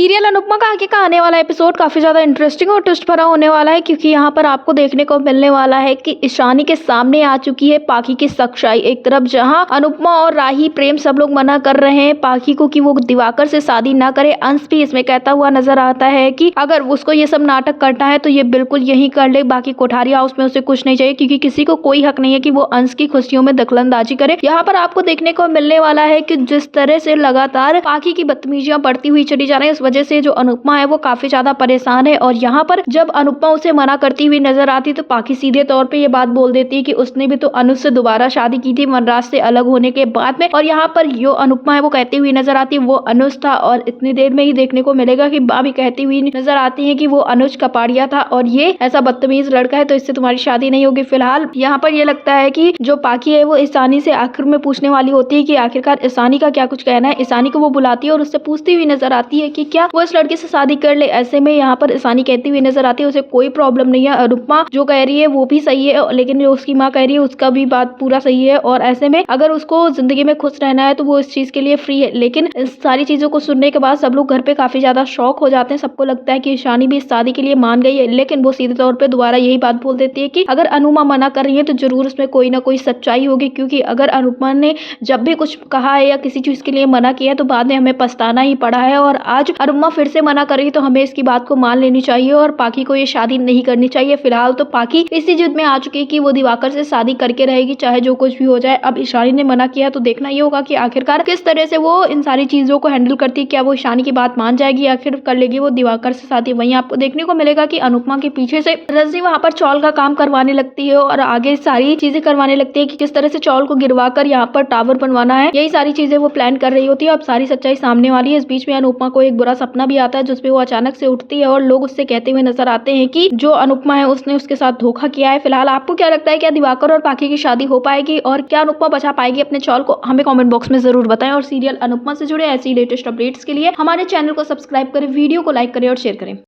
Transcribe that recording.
Serial Anupama का आगे का आने वाला एपिसोड काफी ज्यादा इंटरेस्टिंग और ट्विस्ट भरा होने वाला है, क्योंकि यहाँ पर आपको देखने को मिलने वाला है कि ईशानी के सामने आ चुकी है पाखी की सच्चाई। एक तरफ जहाँ अनुपमा और राही प्रेम सब लोग मना कर रहे हैं पाखी को कि वो दिवाकर से शादी ना करे, अंश भी इसमें कहता हुआ नजर आता है कि अगर उसको ये सब नाटक करना है तो ये बिल्कुल यही कर ले, बाकी कोठारी हाउस में उसे कुछ नहीं चाहिए, क्योंकि किसी को कोई हक नहीं है कि वो अंश की खुशियों में दखलंदाजी करे। यहाँ पर आपको देखने को मिलने वाला है कि जिस तरह से लगातार पाखी की बदतमीजियां बढ़ती हुई चली जा रही है, इस वजह से जो अनुपमा है वो काफी ज्यादा परेशान है। और यहाँ पर जब अनुपमा उसे मना करती हुई नजर आती तो पाखी सीधे तौर पे ये बात बोल देती है कि उसने भी तो अनुज से दोबारा शादी की थी वनराज से अलग होने के बाद में। और यहाँ पर जो अनुपमा है वो कहती हुई नजर आती है वो अनुज था, और इतनी देर में ही देखने को मिलेगा कि भाभी कहती हुई नजर आती है कि वो अनुज कपाड़िया था और ये ऐसा बदतमीज लड़का है तो इससे तुम्हारी शादी नहीं होगी। फिलहाल यहाँ पर ये लगता है कि जो पाखी है वो ईशानी से आखिर में पूछने वाली होती है कि आखिरकार ईशानी का क्या कुछ कहना है। ईशानी को वो बुलाती है और उससे पूछती हुई नजर आती है कि क्या वो इस लड़के से शादी कर ले। ऐसे में यहाँ पर ईशानी कहती हुई नजर आती है उसे कोई प्रॉब्लम नहीं है, अनुपमा जो कह रही है वो भी सही है, लेकिन जो उसकी माँ कह रही है उसका भी बात पूरा सही है, और ऐसे में अगर उसको जिंदगी में खुश रहना है तो वो इस चीज के लिए फ्री है। लेकिन इस सारी चीजों को सुनने के बाद सब लोग घर पे काफी ज्यादा शॉक हो जाते हैं। सबको लगता है कि ईशानी भी इस शादी के लिए मान गई है, लेकिन वो सीधे तौर पर दोबारा यही बात बोल देती है कि अगर अनुपमा मना कर रही है तो जरूर उसमें कोई ना कोई सच्चाई होगी, क्योंकि अगर अनुपमा ने जब भी कुछ कहा है या किसी चीज के लिए मना किया है तो बाद में हमें पछताना ही पड़ा है, और आज अनुपमा फिर से मना कर रही तो हमें इसकी बात को मान लेनी चाहिए और पाखी को ये शादी नहीं करनी चाहिए। फिलहाल तो पाखी इसी जिद में आ चुकी है कि वो दिवाकर से शादी करके रहेगी चाहे जो कुछ भी हो जाए। अब ईशानी ने मना किया तो देखना ये होगा कि आखिरकार किस तरह से वो इन सारी चीजों को हैंडल करती है। क्या वो ईशानी की बात मान जाएगी या फिर कर लेगी वो दिवाकर से शादी। वहीं आपको देखने को मिलेगा कि अनुपमा के पीछे से रजनी वहां पर चौल का काम करवाने लगती है और आगे सारी चीजें करवाने लगती है कि किस तरह से चौल को गिरवा कर यहाँ पर टावर बनवाना है। यही सारी चीजें वो प्लान कर रही होती है। अब सारी सच्चाई सामने वाली है। इस बीच में अनुपमा को एक बुरा सपना भी आता है जिसपे वो अचानक से उठती है और लोग उससे कहते हुए नजर आते हैं कि जो अनुपमा है उसने उसके साथ धोखा किया है। फिलहाल आपको क्या लगता है, क्या दिवाकर और पाखी की शादी हो पाएगी और क्या अनुपमा बचा पाएगी अपने चौल को? हमें कमेंट बॉक्स में जरूर बताएं, और सीरियल अनुपमा से जुड़े ऐसी लेटेस्ट अपडेट्स के लिए हमारे चैनल को सब्सक्राइब करें, वीडियो को लाइक करें और शेयर करें।